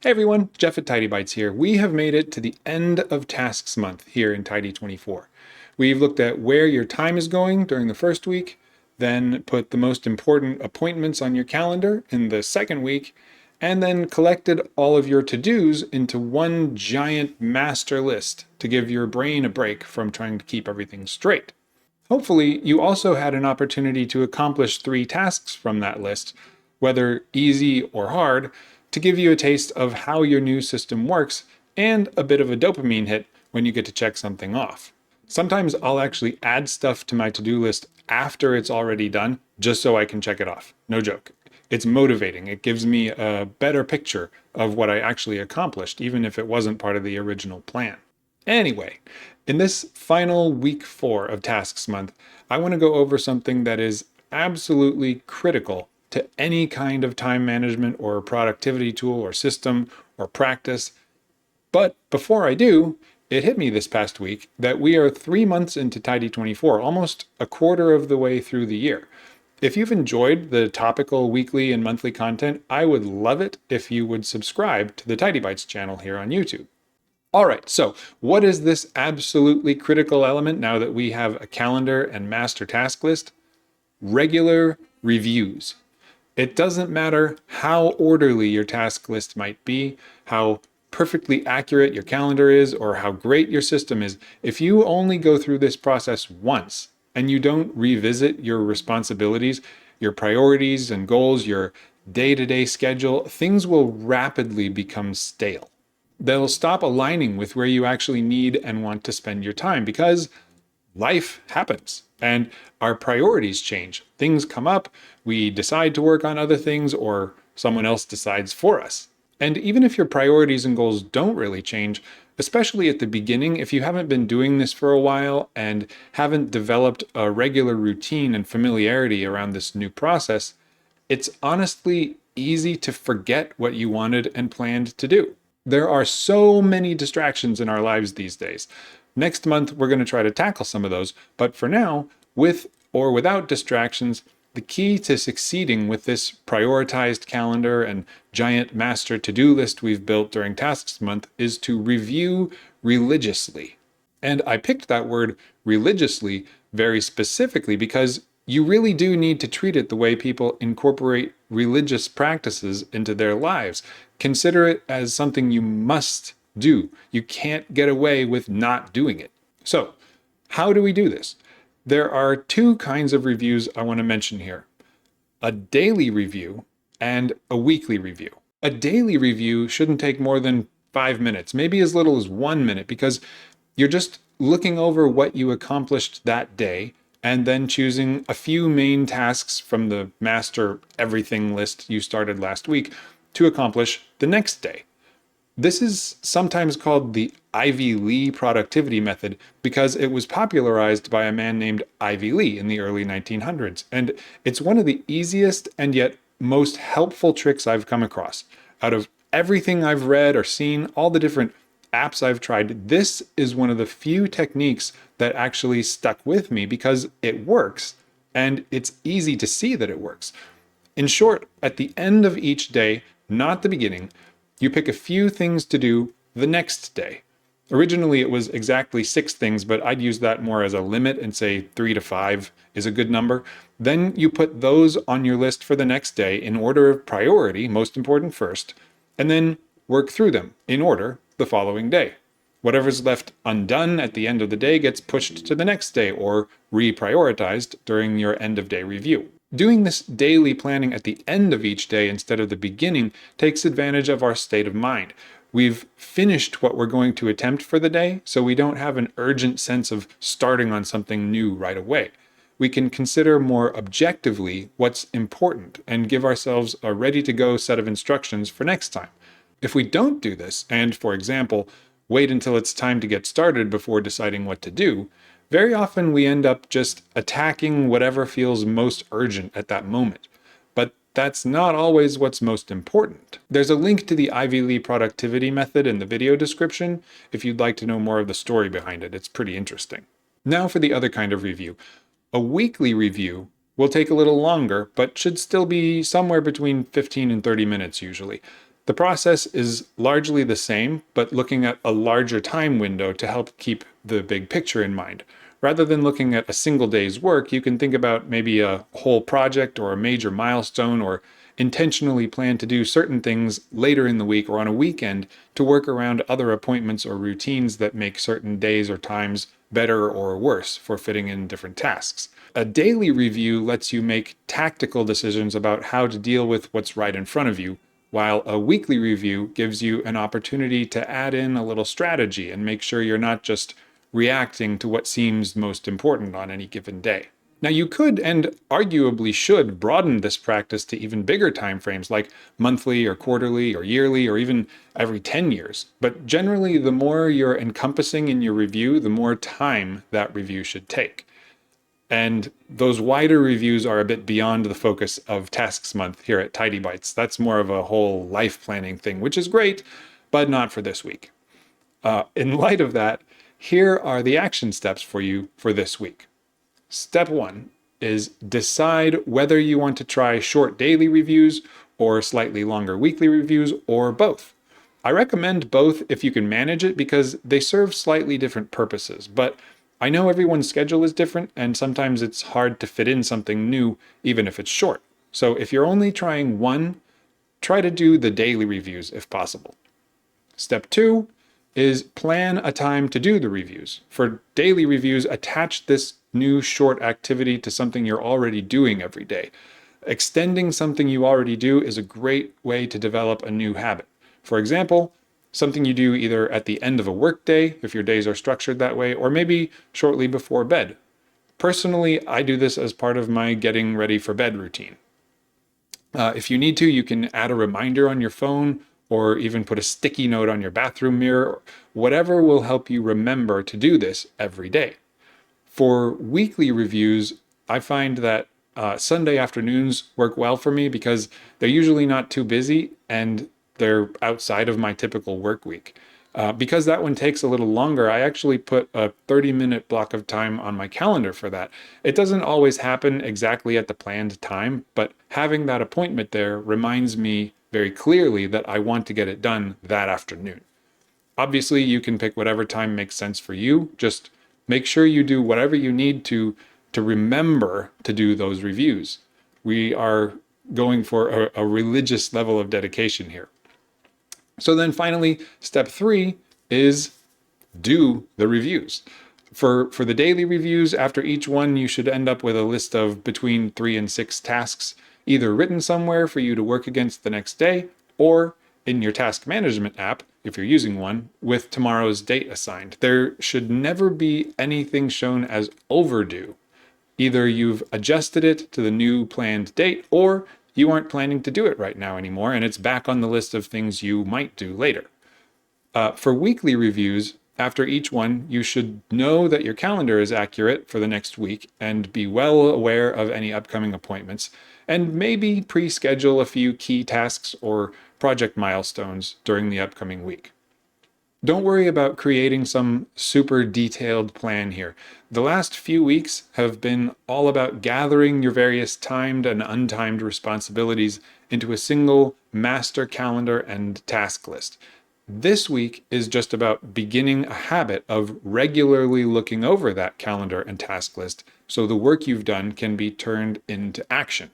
Hey everyone, Jeff at Tidy Bytes here. We have made it to the end of Tasks Month here in Tidy 24. We've looked at where your time is going during the first week, then put the most important appointments on your calendar in the second week, and then collected all of your to-dos into one giant master list to give your brain a break from trying to keep everything straight. Hopefully, you also had an opportunity to accomplish 3 tasks from that list, whether easy or hard, to give you a taste of how your new system works and a bit of a dopamine hit when you get to check something off. Sometimes I'll actually add stuff to my to-do list after it's already done, just so I can check it off. No joke. It's motivating. It gives me a better picture of what I actually accomplished, even if it wasn't part of the original plan. Anyway, in this final week 4 of Tasks Month, I want to go over something that is absolutely critical to any kind of time management or productivity tool or system or practice. But before I do, it hit me this past week that we are 3 months into Tidy 24, almost a quarter of the way through the year. If you've enjoyed the topical weekly and monthly content, I would love it if you would subscribe to the Tidy Bytes channel here on YouTube. All right, so what is this absolutely critical element now that we have a calendar and master task list? Regular reviews. It doesn't matter how orderly your task list might be, how perfectly accurate your calendar is, or how great your system is. If you only go through this process once and you don't revisit your responsibilities, your priorities and goals, your day-to-day schedule, things will rapidly become stale. They'll stop aligning with where you actually need and want to spend your time because life happens and our priorities change. Things come up, we decide to work on other things, or someone else decides for us. And even if your priorities and goals don't really change, especially at the beginning, if you haven't been doing this for a while and haven't developed a regular routine and familiarity around this new process, it's honestly easy to forget what you wanted and planned to do. There are so many distractions in our lives these days. Next month, we're going to try to tackle some of those, but for now, with or without distractions, the key to succeeding with this prioritized calendar and giant master to-do list we've built during Tasks Month is to review religiously. And I picked that word religiously very specifically because you really do need to treat it the way people incorporate religious practices into their lives. Consider it as something you must do. You can't get away with not doing it. So, how do we do this? There are 2 kinds of reviews I want to mention here: a daily review and a weekly review. A daily review shouldn't take more than 5 minutes, maybe as little as 1 minute, because you're just looking over what you accomplished that day and then choosing a few main tasks from the master everything list you started last week to accomplish the next day. This is sometimes called the Ivy Lee productivity method because it was popularized by a man named Ivy Lee in the early 1900s, and it's one of the easiest and yet most helpful tricks I've come across. Out of everything I've read or seen, all the different apps I've tried, this is one of the few techniques that actually stuck with me because it works, and it's easy to see that it works. In short, at the end of each day, not the beginning, you pick a few things to do the next day. Originally, it was exactly 6 things, but I'd use that more as a limit and say 3 to 5 is a good number. Then you put those on your list for the next day in order of priority, most important first, and then work through them in order the following day. Whatever's left undone at the end of the day gets pushed to the next day or reprioritized during your end of day review. Doing this daily planning at the end of each day instead of the beginning takes advantage of our state of mind. We've finished what we're going to attempt for the day, so we don't have an urgent sense of starting on something new right away. We can consider more objectively what's important and give ourselves a ready-to-go set of instructions for next time. If we don't do this, and, for example, wait until it's time to get started before deciding what to do, very often we end up just attacking whatever feels most urgent at that moment. But that's not always what's most important. There's a link to the Ivy Lee productivity method in the video description if you'd like to know more of the story behind it. It's pretty interesting. Now for the other kind of review. A weekly review will take a little longer, but should still be somewhere between 15 and 30 minutes usually. The process is largely the same, but looking at a larger time window to help keep the big picture in mind. Rather than looking at a single day's work, you can think about maybe a whole project or a major milestone, or intentionally plan to do certain things later in the week or on a weekend to work around other appointments or routines that make certain days or times better or worse for fitting in different tasks. A daily review lets you make tactical decisions about how to deal with what's right in front of you, while a weekly review gives you an opportunity to add in a little strategy and make sure you're not just reacting to what seems most important on any given day. Now, you could and arguably should broaden this practice to even bigger timeframes like monthly or quarterly or yearly or even every 10 years. But generally, the more you're encompassing in your review, the more time that review should take. And those wider reviews are a bit beyond the focus of Tasks Month here at Tidy Bites. That's more of a whole life planning thing, which is great, but not for this week. In light of that, here are the action steps for you for this week. Step 1 is decide whether you want to try short daily reviews or slightly longer weekly reviews, or both. I recommend both if you can manage it because they serve slightly different purposes, but I know everyone's schedule is different and sometimes it's hard to fit in something new even if it's short. So if you're only trying one, try to do the daily reviews if possible. Step 2 is plan a time to do the reviews. For daily reviews, attach this new short activity to something you're already doing every day. Extending something you already do is a great way to develop a new habit. For example, something you do either at the end of a workday, if your days are structured that way, or maybe shortly before bed. Personally, I do this as part of my getting ready for bed routine. If you need to, you can add a reminder on your phone or even put a sticky note on your bathroom mirror, whatever will help you remember to do this every day. For weekly reviews, I find that Sunday afternoons work well for me because they're usually not too busy and they're outside of my typical work week. Because that one takes a little longer, I actually put a 30-minute block of time on my calendar for that. It doesn't always happen exactly at the planned time, but having that appointment there reminds me very clearly that I want to get it done that afternoon. Obviously, you can pick whatever time makes sense for you. Just make sure you do whatever you need to remember to do those reviews. We are going for a religious level of dedication here. So then finally, step 3 is do the reviews. For the daily reviews, after each one, you should end up with a list of between 3 and 6 tasks, either written somewhere for you to work against the next day, or in your task management app, if you're using one, with tomorrow's date assigned. There should never be anything shown as overdue. Either you've adjusted it to the new planned date, or you aren't planning to do it right now anymore, and it's back on the list of things you might do later. For weekly reviews, after each one, you should know that your calendar is accurate for the next week and be well aware of any upcoming appointments, and maybe pre-schedule a few key tasks or project milestones during the upcoming week. Don't worry about creating some super detailed plan here. The last few weeks have been all about gathering your various timed and untimed responsibilities into a single master calendar and task list. This week is just about beginning a habit of regularly looking over that calendar and task list so the work you've done can be turned into action.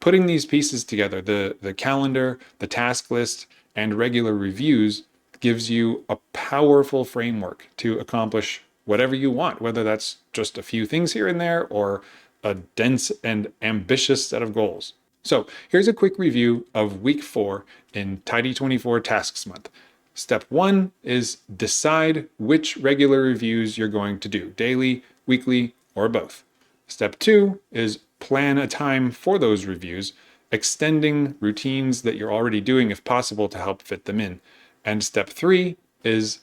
Putting these pieces together, the calendar, the task list, and regular reviews, gives you a powerful framework to accomplish whatever you want, whether that's just a few things here and there or a dense and ambitious set of goals. So here's a quick review of week 4 in Tidy 24 Tasks Month. Step 1 is decide which regular reviews you're going to do, daily, weekly, or both. Step 2 is plan a time for those reviews, extending routines that you're already doing if possible to help fit them in. And step 3 is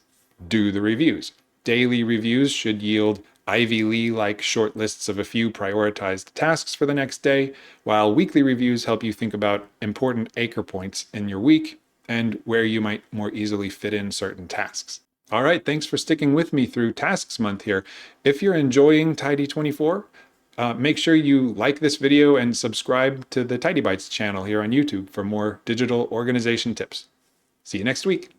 do the reviews. Daily reviews should yield Ivy Lee-like short lists of a few prioritized tasks for the next day, while weekly reviews help you think about important anchor points in your week and where you might more easily fit in certain tasks. All right, thanks for sticking with me through Tasks Month here. If you're enjoying Tidy 24, make sure you like this video and subscribe to the Tidy Bytes channel here on YouTube for more digital organization tips. See you next week.